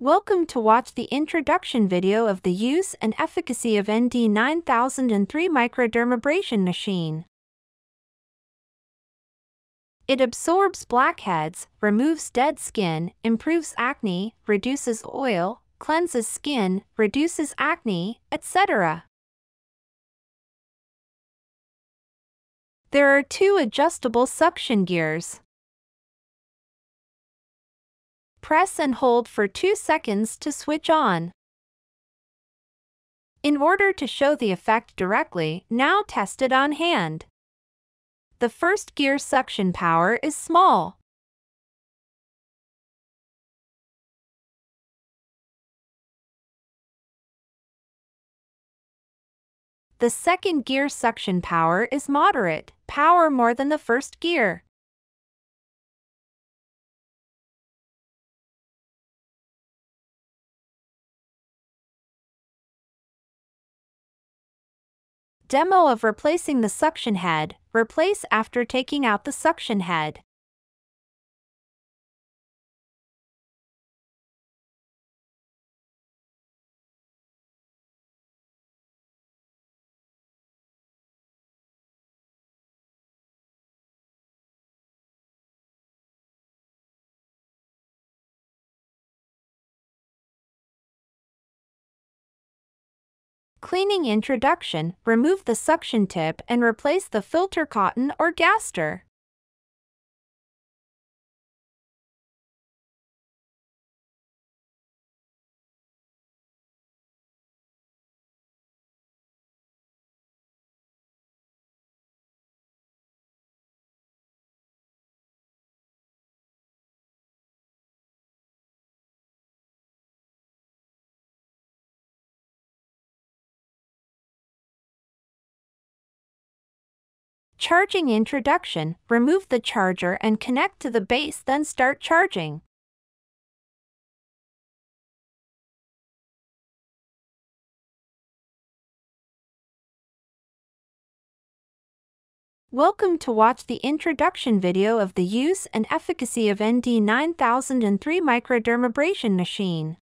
Welcome to watch the introduction video of the use and efficacy of ND9003 Microdermabrasion machine. It absorbs blackheads, removes dead skin, improves acne, reduces oil, cleanses skin, reduces acne, etc. There are two adjustable suction gears. Press and hold for 2 seconds to switch on. In order to show the effect directly, now test it on hand. The first gear suction power is small. The second gear suction power is moderate, power more than the first gear. Demo of replacing the suction head. Replace after taking out the suction head. Cleaning introduction. Remove the suction tip and replace the filter cotton or gaster. Charging introduction. Remove the charger and connect to the base, then start charging. Welcome to watch the introduction video of the use and efficacy of ND9003 Microdermabrasion machine.